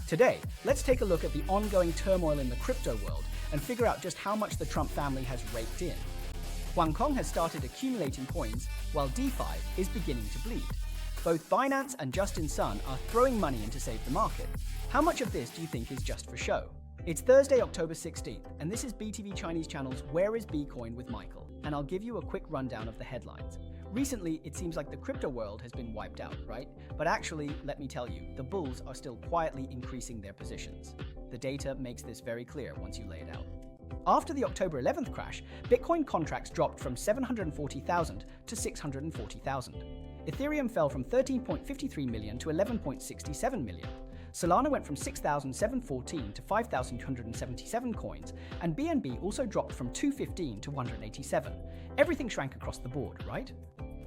Today, let's take a look at the ongoing turmoil in the crypto world and figure out just how much the Trump family has raked in. Hong Kong has started accumulating coins, while DeFi is beginning to bleed. Both Binance and Justin Sun are throwing money in to save the market. How much of this do you think is just for show? It's Thursday, October 16th, and this is BTV Chinese channel's Where is Bitcoin with Michael, and I'll give you a quick rundown of the headlines. Recently, it seems like the crypto world has been wiped out, right? But actually, let me tell you, the bulls are still quietly increasing their positions. The data makes this very clear once you lay it out. After the October 11th crash, Bitcoin contracts dropped from 740,000 to 640,000. Ethereum fell from 13.53 million to 11.67 million. Solana went from 6,714 to 5,277 coins, and BNB also dropped from 215 to 187. Everything shrank across the board, right?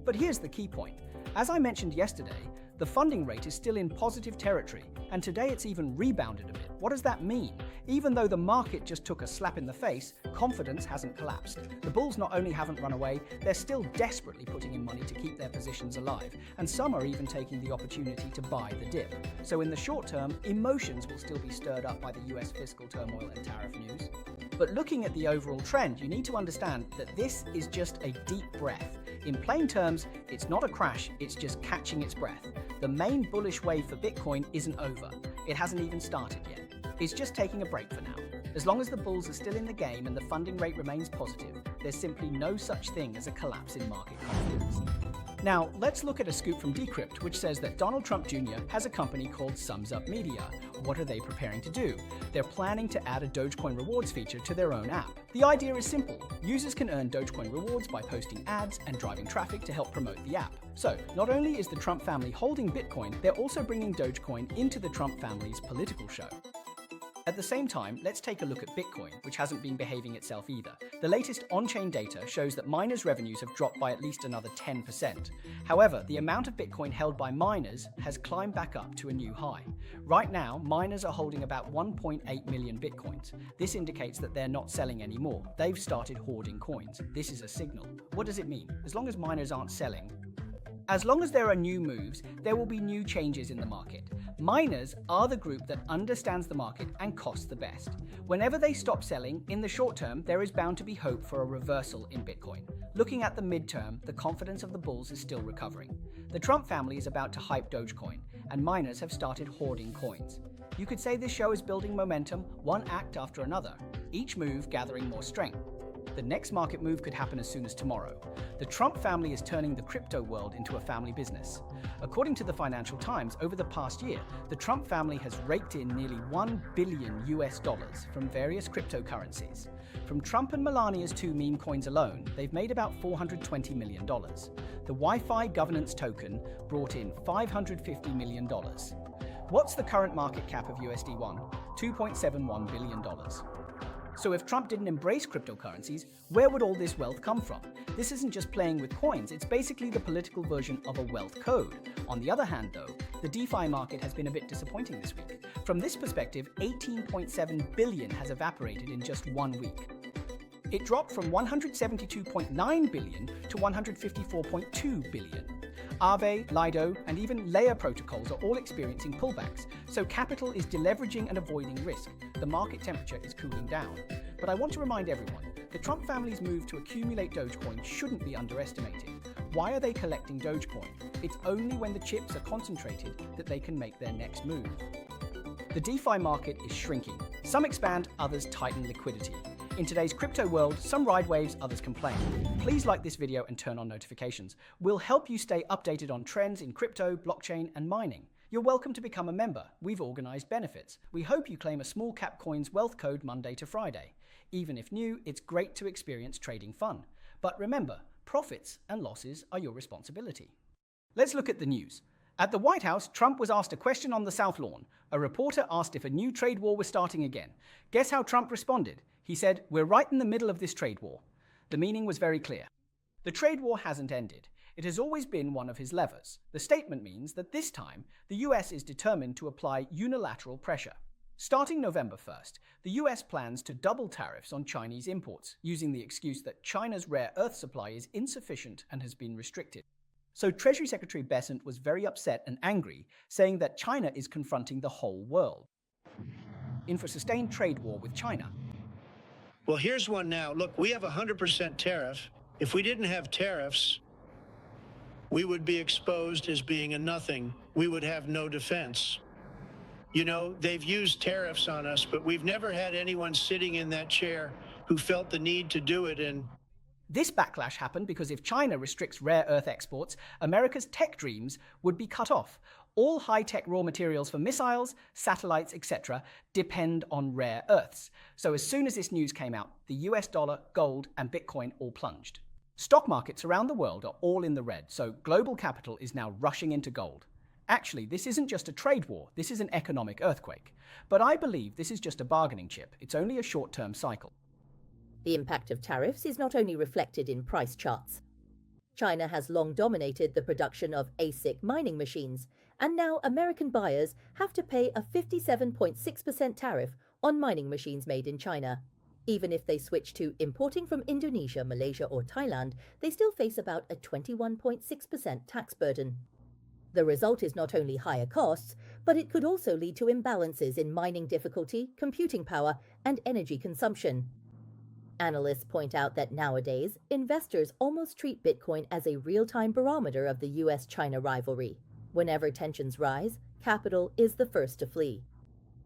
But here's the key point. As I mentioned yesterday, the funding rate is still in positive territory, and today it's even rebounded a bit. What does that mean? Even though the market just took a slap in the face, confidence hasn't collapsed. The bulls not only haven't run away, they're still desperately putting in money to keep their positions alive, and some are even taking the opportunity to buy the dip. So in the short term, emotions will still be stirred up by the US fiscal turmoil and tariff news. But looking at the overall trend, you need to understand that this is just a deep breath. In plain terms, it's not a crash, it's just catching its breath. The main bullish wave for Bitcoin isn't over. It hasn't even started yet. It's just taking a break for now. As long as the bulls are still in the game and the funding rate remains positive, there's simply no such thing as a collapse in market confidence. Now, let's look at a scoop from Decrypt, which says that Donald Trump Jr. has a company called Sums Up Media. What are they preparing to do? They're planning to add a Dogecoin rewards feature to their own app. The idea is simple. Users can earn Dogecoin rewards by posting ads and driving traffic to help promote the app. So, not only is the Trump family holding Bitcoin, they're also bringing Dogecoin into the Trump family's political show. At the same time, let's take a look at Bitcoin, which hasn't been behaving itself either. The latest on-chain data shows that miners' revenues have dropped by at least another 10%. However, the amount of Bitcoin held by miners has climbed back up to a new high. Right now, miners are holding about 1.8 million Bitcoins. This indicates that they're not selling anymore. They've started hoarding coins. This is a signal. What does it mean? As long as miners aren't selling, as long as there are new moves, there will be new changes in the market. Miners are the group that understands the market and costs the best. Whenever they stop selling, in the short term, there is bound to be hope for a reversal in Bitcoin. Looking at the midterm, the confidence of the bulls is still recovering. The Trump family is about to hype Dogecoin, and miners have started hoarding coins. You could say this show is building momentum, one act after another, each move gathering more strength. The next market move could happen as soon as tomorrow. The Trump family is turning the crypto world into a family business. According to the Financial Times, over the past year, the Trump family has raked in nearly $1 billion from various cryptocurrencies. From Trump and Melania's two meme coins alone, they've made about $420 million. The Wi-Fi governance token brought in $550 million. What's the current market cap of USD1? $2.71 billion. So if Trump didn't embrace cryptocurrencies, where would all this wealth come from? This isn't just playing with coins, it's basically the political version of a wealth code. On the other hand though, the DeFi market has been a bit disappointing this week. From this perspective, 18.7 billion has evaporated in just 1 week. It dropped from 172.9 billion to 154.2 billion. Aave, Lido, and even Layer protocols are all experiencing pullbacks, so capital is deleveraging and avoiding risk. The market temperature is cooling down. But I want to remind everyone, the Trump family's move to accumulate Dogecoin shouldn't be underestimated. Why are they collecting Dogecoin? It's only when the chips are concentrated that they can make their next move. The DeFi market is shrinking. Some expand, others tighten liquidity. In today's crypto world, some ride waves, others complain. Please like this video and turn on notifications. We'll help you stay updated on trends in crypto, blockchain, and mining. You're welcome to become a member. We've organized benefits. We hope you claim a small cap coins wealth code Monday to Friday. Even if new, it's great to experience trading fun. But remember, profits and losses are your responsibility. Let's look at the news. At the White House, Trump was asked a question on the South Lawn. A reporter asked if a new trade war was starting again. Guess how Trump responded? He said, "We're right in the middle of this trade war." The meaning was very clear. The trade war hasn't ended. It has always been one of his levers. The statement means that this time, the US is determined to apply unilateral pressure. Starting November 1st, the US plans to double tariffs on Chinese imports, using the excuse that China's rare earth supply is insufficient and has been restricted. So Treasury Secretary Bessent was very upset and angry, saying that China is confronting the whole world. in for a sustained trade war with China. Well, here's one now. Look, we have a 100% tariff. If we didn't have tariffs, we would be exposed as being a nothing. We would have no defense. You know, they've used tariffs on us, but we've never had anyone sitting in that chair who felt the need to do it. And this backlash happened because if China restricts rare earth exports, America's tech dreams would be cut off. All high-tech raw materials for missiles, satellites, etc. depend on rare earths. So as soon as this news came out, the US dollar, gold, and Bitcoin all plunged. Stock markets around the world are all in the red, so global capital is now rushing into gold. Actually, this isn't just a trade war, this is an economic earthquake. But I believe this is just a bargaining chip. It's only a short-term cycle. The impact of tariffs is not only reflected in price charts. China has long dominated the production of ASIC mining machines, and now American buyers have to pay a 57.6% tariff on mining machines made in China. Even if they switch to importing from Indonesia, Malaysia, or Thailand, they still face about a 21.6% tax burden. The result is not only higher costs, but it could also lead to imbalances in mining difficulty, computing power, and energy consumption. Analysts point out that nowadays, investors almost treat Bitcoin as a real-time barometer of the US-China rivalry. Whenever tensions rise, capital is the first to flee.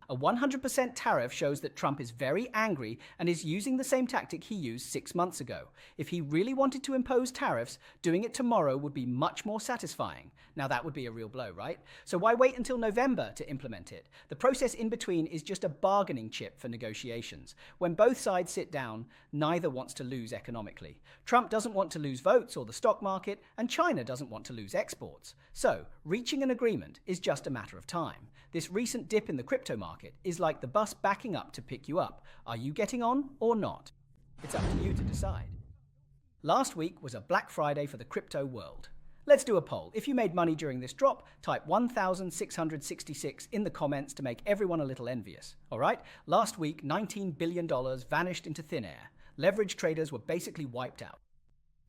A 100% tariff shows that Trump is very angry and is using the same tactic he used 6 months ago. If he really wanted to impose tariffs, doing it tomorrow would be much more satisfying. Now that would be a real blow, right? So why wait until November to implement it? The process in between is just a bargaining chip for negotiations. When both sides sit down, neither wants to lose economically. Trump doesn't want to lose votes or the stock market, and China doesn't want to lose exports. So, reaching an agreement is just a matter of time. This recent dip in the crypto market is like the bus backing up to pick you up. Are you getting on or not? It's up to you to decide. Last week was a Black Friday for the crypto world. Let's do a poll. If you made money during this drop, type 1,666 in the comments to make everyone a little envious. All right? Last week, $19 billion vanished into thin air. Leverage traders were basically wiped out.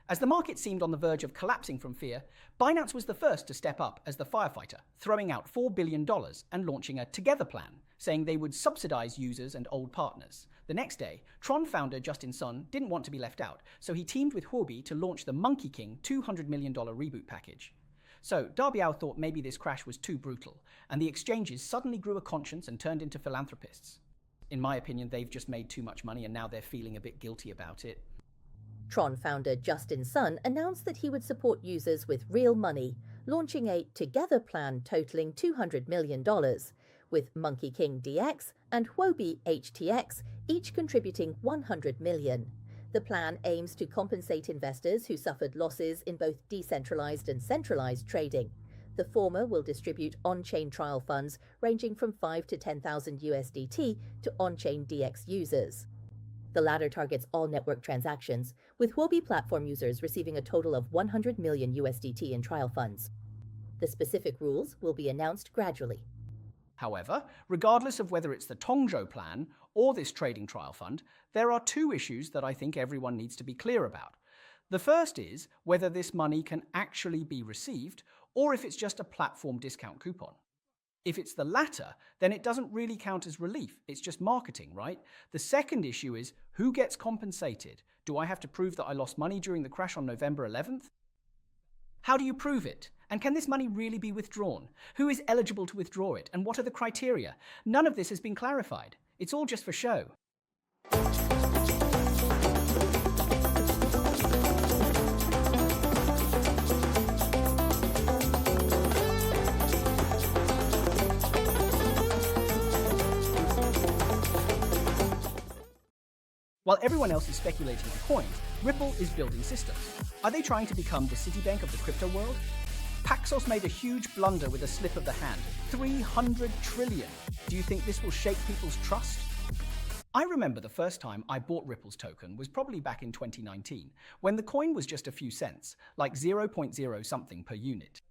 As the market seemed on the verge of collapsing from fear, Binance was the first to step up as the firefighter, throwing out $4 billion and launching a Together plan, saying they would subsidize users and old partners. The next day, Tron founder Justin Sun didn't want to be left out, so he teamed with Huobi to launch the Monkey King $200 million reboot package. So, Darbiao thought maybe this crash was too brutal, and the exchanges suddenly grew a conscience and turned into philanthropists. In my opinion, they've just made too much money and now they're feeling a bit guilty about it. Tron founder Justin Sun announced that he would support users with real money, launching a Together plan totaling $200 million, with Monkey King DX and Huobi HTX each contributing $100 million. The plan aims to compensate investors who suffered losses in both decentralized and centralized trading. The former will distribute on-chain trial funds ranging from 5 to 10,000 USDT to on-chain DX users. The latter targets all network transactions, with Huobi platform users receiving a total of 100 million USDT in trial funds. The specific rules will be announced gradually. However, regardless of whether it's the Tongzhou plan or this trading trial fund, there are two issues that I think everyone needs to be clear about. The first is whether this money can actually be received or if it's just a platform discount coupon. If it's the latter, then it doesn't really count as relief, it's just marketing, right? The second issue is, who gets compensated? Do I have to prove that I lost money during the crash on November 11th? How do you prove it? And can this money really be withdrawn? Who is eligible to withdraw it? And what are the criteria? None of this has been clarified. It's all just for show. While everyone else is speculating in coins, Ripple is building systems. Are they trying to become the Citibank of the crypto world? Paxos made a huge blunder with a slip of the hand. 300 trillion. Do you think this will shake people's trust? I remember the first time I bought Ripple's token was probably back in 2019, when the coin was just a few cents, like 0.0 something per unit.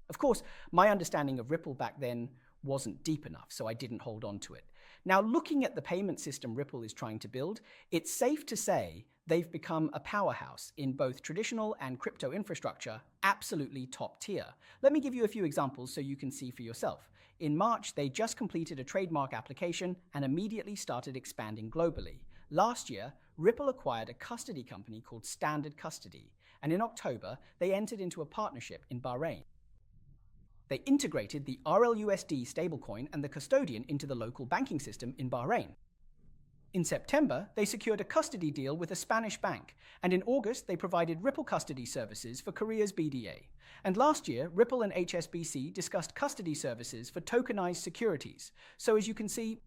Of course, my understanding of Ripple back then wasn't deep enough, so I didn't hold on to it. Now, looking at the payment system Ripple is trying to build, it's safe to say they've become a powerhouse in both traditional and crypto infrastructure, absolutely top tier. Let me give you a few examples so you can see for yourself. In March, they just completed a trademark application and immediately started expanding globally. Last year, Ripple acquired a custody company called Standard Custody, and in October, they entered into a partnership in Bahrain. They integrated the RLUSD stablecoin and the custodian into the local banking system in Bahrain. In September, they secured a custody deal with a Spanish bank, and in August, they provided Ripple custody services for Korea's BDA. And last year, Ripple and HSBC discussed custody services for tokenized securities. So as you can see,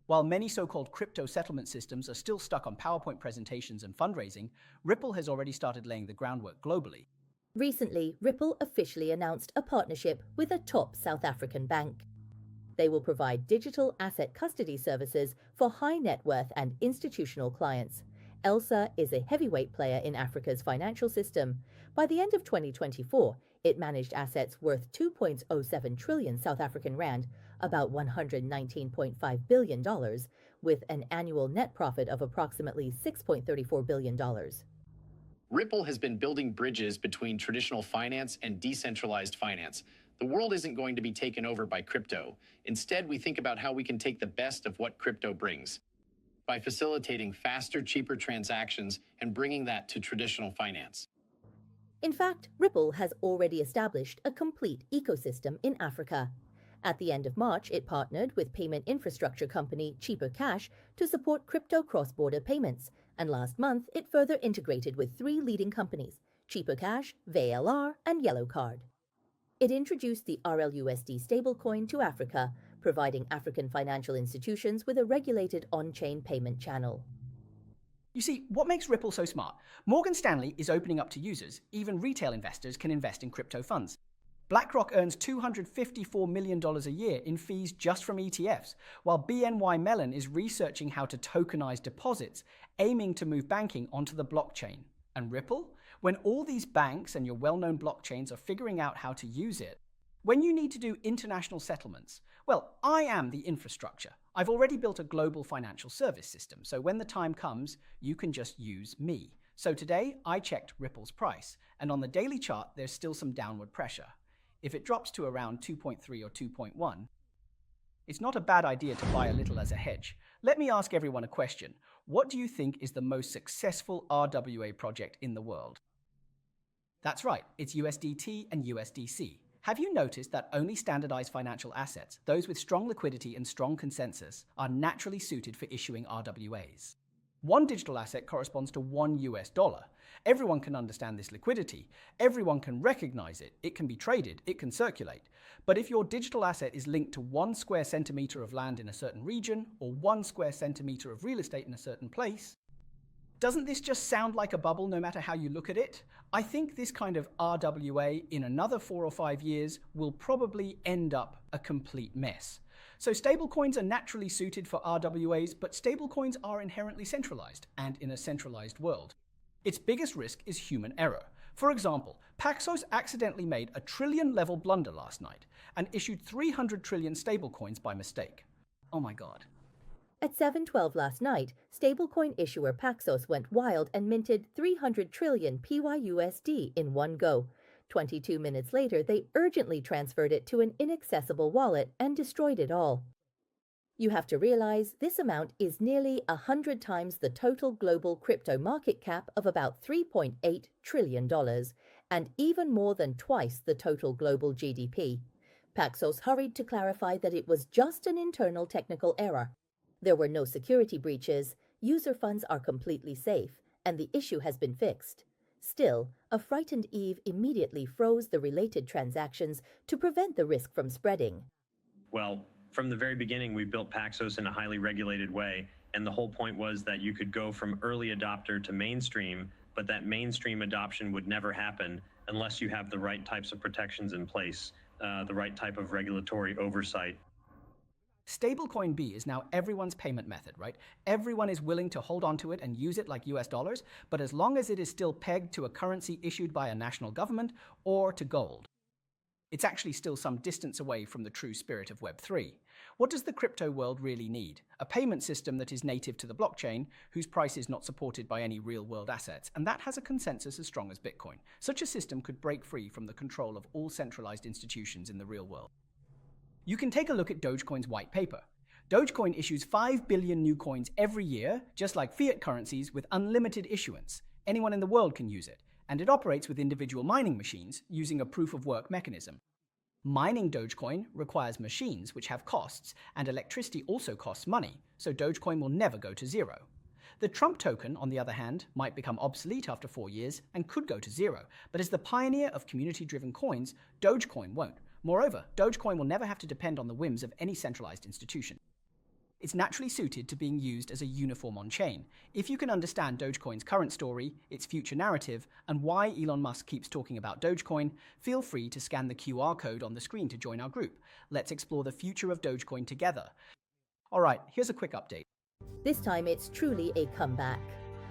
while many so-called crypto settlement systems are still stuck on PowerPoint presentations and fundraising, Ripple has already started laying the groundwork globally. Recently, Ripple officially announced a partnership with a top South African bank. They will provide digital asset custody services for high net worth and institutional clients. ELSA is a heavyweight player in Africa's financial system. By the end of 2024, it managed assets worth 2.07 trillion South African rand, about $119.5 billion, with an annual net profit of approximately $6.34 billion. Ripple has been building bridges between traditional finance and decentralized finance. The world isn't going to be taken over by crypto. Instead, we think about how we can take the best of what crypto brings by facilitating faster, cheaper transactions and bringing that to traditional finance. In fact, Ripple has already established a complete ecosystem in Africa. At the end of March, it partnered with payment infrastructure company HKEX to support crypto cross-border payments, and last month it further integrated with 3 leading companies, HKEX, VLR, and Yellowcard. It introduced the RLUSD stablecoin to Africa, providing African financial institutions with a regulated on-chain payment channel. You see, what makes Ripple so smart? Morgan Stanley is opening up to users. Even retail investors can invest in crypto funds. BlackRock earns $254 million a year in fees just from ETFs, while BNY Mellon is researching how to tokenize deposits, aiming to move banking onto the blockchain. And Ripple? When all these banks and your well-known blockchains are figuring out how to use it, when you need to do international settlements, well, I am the infrastructure. I've already built a global financial service system, so when the time comes, you can just use me. So today, I checked Ripple's price, and on the daily chart, there's still some downward pressure. If it drops to around 2.3 or 2.1, it's not a bad idea to buy a little as a hedge. Let me ask everyone a question. What do you think is the most successful RWA project in the world? That's right, it's USDT and USDC. Have you noticed that only standardized financial assets, those with strong liquidity and strong consensus, are naturally suited for issuing RWAs? One digital asset corresponds to $1. Everyone can understand this liquidity. Everyone can recognize it. It can be traded. It can circulate. But if your digital asset is linked to 1 square centimeter of land in a certain region or 1 square centimeter of real estate in a certain place, doesn't this just sound like a bubble no matter how you look at it? I think this kind of RWA in another 4 or 5 years will probably end up a complete mess. So stablecoins are naturally suited for RWAs, but stablecoins are inherently centralized, and in a centralized world. Its biggest risk is human error. For example, Paxos accidentally made a trillion-level blunder last night and issued 300 trillion stablecoins by mistake. Oh my god. At 7:12 last night, stablecoin issuer Paxos went wild and minted 300 trillion PYUSD in one go. 22 minutes later, they urgently transferred it to an inaccessible wallet and destroyed it all. You have to realize this amount is nearly 100 times the total global crypto market cap of about $3.8 trillion, and even more than twice the total global GDP. Paxos hurried to clarify that it was just an internal technical error. There were no security breaches, user funds are completely safe, and the issue has been fixed. Still, a frightened Eve immediately froze the related transactions to prevent the risk from spreading. Well, from the very beginning, we built Paxos in a highly regulated way, and the whole point was that you could go from early adopter to mainstream, but that mainstream adoption would never happen unless you have the right types of protections in place, the right type of regulatory oversight. Stablecoin B is now everyone's payment method, right? Everyone is willing to hold on to it and use it like US dollars, but as long as it is still pegged to a currency issued by a national government or to gold. It's actually still some distance away from the true spirit of Web3. What does the crypto world really need? A payment system that is native to the blockchain, whose price is not supported by any real-world assets, and that has a consensus as strong as Bitcoin. Such a system could break free from the control of all centralized institutions in the real world. You can take a look at Dogecoin's white paper. Dogecoin issues 5 billion new coins every year, just like fiat currencies, with unlimited issuance. Anyone in the world can use it, and it operates with individual mining machines using a proof-of-work mechanism. Mining Dogecoin requires machines which have costs, and electricity also costs money, so Dogecoin will never go to zero. The Trump token, on the other hand, might become obsolete after 4 years and could go to zero, but as the pioneer of community-driven coins, Dogecoin won't. Moreover, Dogecoin will never have to depend on the whims of any centralized institution. It's naturally suited to being used as a uniform on-chain. If you can understand Dogecoin's current story, its future narrative, and why Elon Musk keeps talking about Dogecoin, feel free to scan the QR code on the screen to join our group. Let's explore the future of Dogecoin together. Alright, here's a quick update. This time it's truly a comeback.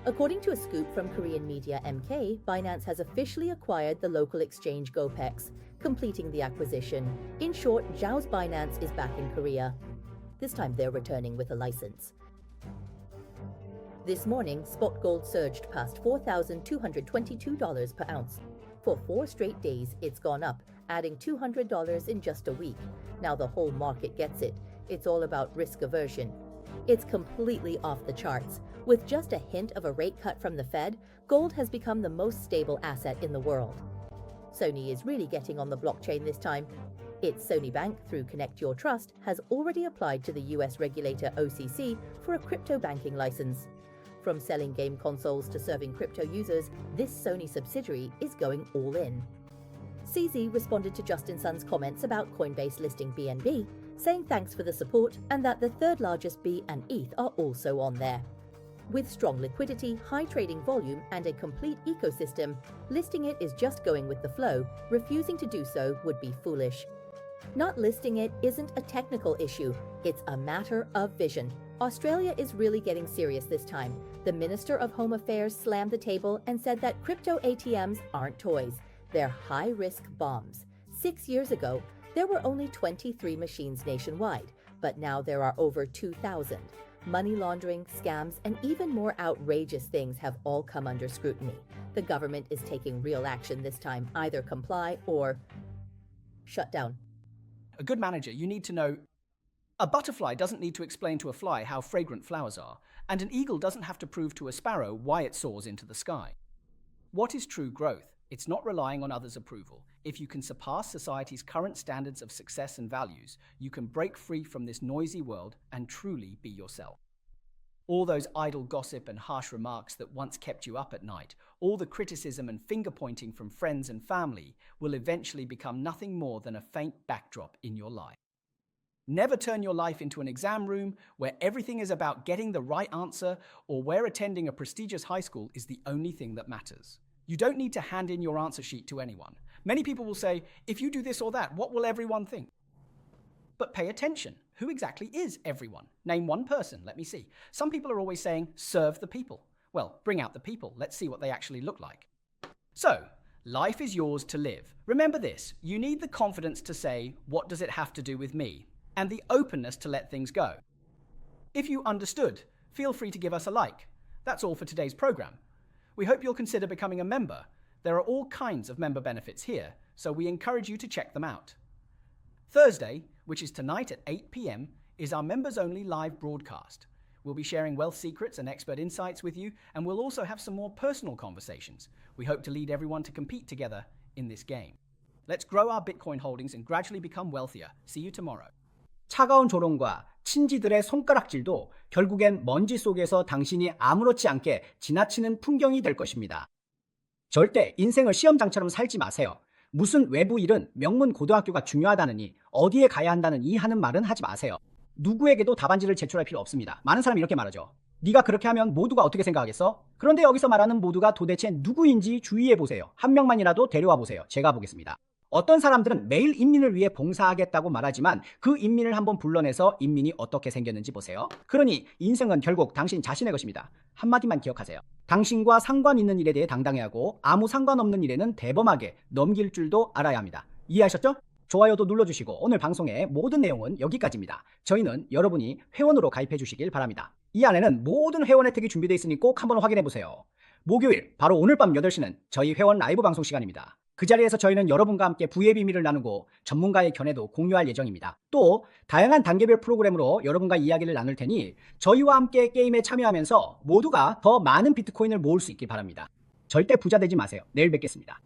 According to a scoop from Korean media MK, Binance has officially acquired the local exchange GoPex, completing the acquisition. In short, Zhao's Binance is back in Korea. This time they're returning with a license. This morning, spot gold surged past $4,222 per ounce. For 4 straight days, it's gone up, adding $200 in just a week. Now the whole market gets it. It's all about risk aversion. It's completely off the charts. With just a hint of a rate cut from the Fed, gold has become the most stable asset in the world. Sony is really getting on the blockchain this time. Its Sony Bank, through Connect Your Trust, has already applied to the US regulator OCC for a crypto banking license. From selling game consoles to serving crypto users, this Sony subsidiary is going all in. CZ responded to Justin Sun's comments about Coinbase listing BNB, saying thanks for the support and that the third largest B and ETH are also on there. With strong liquidity, high trading volume, and a complete ecosystem, listing it is just going with the flow. Refusing to do so would be foolish. Not listing it isn't a technical issue, it's a matter of vision. Australia is really getting serious this time. The Minister of Home Affairs slammed the table and said that crypto ATMs aren't toys, they're high-risk bombs. 6 years ago, there were only 23 machines nationwide, but now there are over 2,000. Money laundering, scams, and even more outrageous things have all come under scrutiny. The government is taking real action this time, either comply or shut down. A good manager, you need to know a butterfly doesn't need to explain to a fly how fragrant flowers are, and an eagle doesn't have to prove to a sparrow why it soars into the sky. What is true growth? It's not relying on others' approval. If you can surpass society's current standards of success and values, you can break free from this noisy world and truly be yourself. All those idle gossip and harsh remarks that once kept you up at night, all the criticism and finger-pointing from friends and family will eventually become nothing more than a faint backdrop in your life. Never turn your life into an exam room where everything is about getting the right answer or where attending a prestigious high school is the only thing that matters. You don't need to hand in your answer sheet to anyone. Many people will say, if you do this or that, what will everyone think? But pay attention. Who exactly is everyone? Name one person, let me see. Some people are always saying, serve the people. Well, bring out the people. Let's see what they actually look like. So, life is yours to live. Remember this, you need the confidence to say, what does it have to do with me? And the openness to let things go. If you understood, feel free to give us a like. That's all for today's program. We hope you'll consider becoming a member. There are all kinds of member benefits here, so we encourage you to check them out. Thursday, which is tonight at 8 p.m, is our members-only live broadcast. We'll be sharing wealth secrets and expert insights with you, and we'll also have some more personal conversations. We hope to lead everyone to compete together in this game. Let's grow our Bitcoin holdings and gradually become wealthier. See you tomorrow. 차가운 조롱과 친지들의 손가락질도 결국엔 먼지 속에서 당신이 아무렇지 않게 지나치는 풍경이 될 것입니다. 절대 인생을 시험장처럼 살지 마세요. 무슨 외부 일은 명문 고등학교가 중요하다느니 어디에 가야 한다는 이 하는 말은 하지 마세요. 누구에게도 답안지를 제출할 필요 없습니다. 많은 사람이 이렇게 말하죠. 네가 그렇게 하면 모두가 어떻게 생각하겠어? 그런데 여기서 말하는 모두가 도대체 누구인지 주의해보세요. 한 명만이라도 데려와 보세요. 제가 보겠습니다. 어떤 사람들은 매일 인민을 위해 봉사하겠다고 말하지만 그 인민을 한번 불러내서 인민이 어떻게 생겼는지 보세요. 그러니 인생은 결국 당신 자신의 것입니다. 한마디만 기억하세요. 당신과 상관 있는 일에 대해 당당해야 하고 아무 상관없는 일에는 대범하게 넘길 줄도 알아야 합니다. 이해하셨죠? 좋아요도 눌러주시고 오늘 방송의 모든 내용은 여기까지입니다. 저희는 여러분이 회원으로 가입해 주시길 바랍니다. 이 안에는 모든 회원 혜택이 준비되어 있으니 꼭 한번 확인해 보세요. 목요일 바로 오늘 밤 8시는 저희 회원 라이브 방송 시간입니다. 그 자리에서 저희는 여러분과 함께 부의 비밀을 나누고 전문가의 견해도 공유할 예정입니다. 또 다양한 단계별 프로그램으로 여러분과 이야기를 나눌 테니 저희와 함께 게임에 참여하면서 모두가 더 많은 비트코인을 모을 수 있길 바랍니다. 절대 부자 되지 마세요. 내일 뵙겠습니다.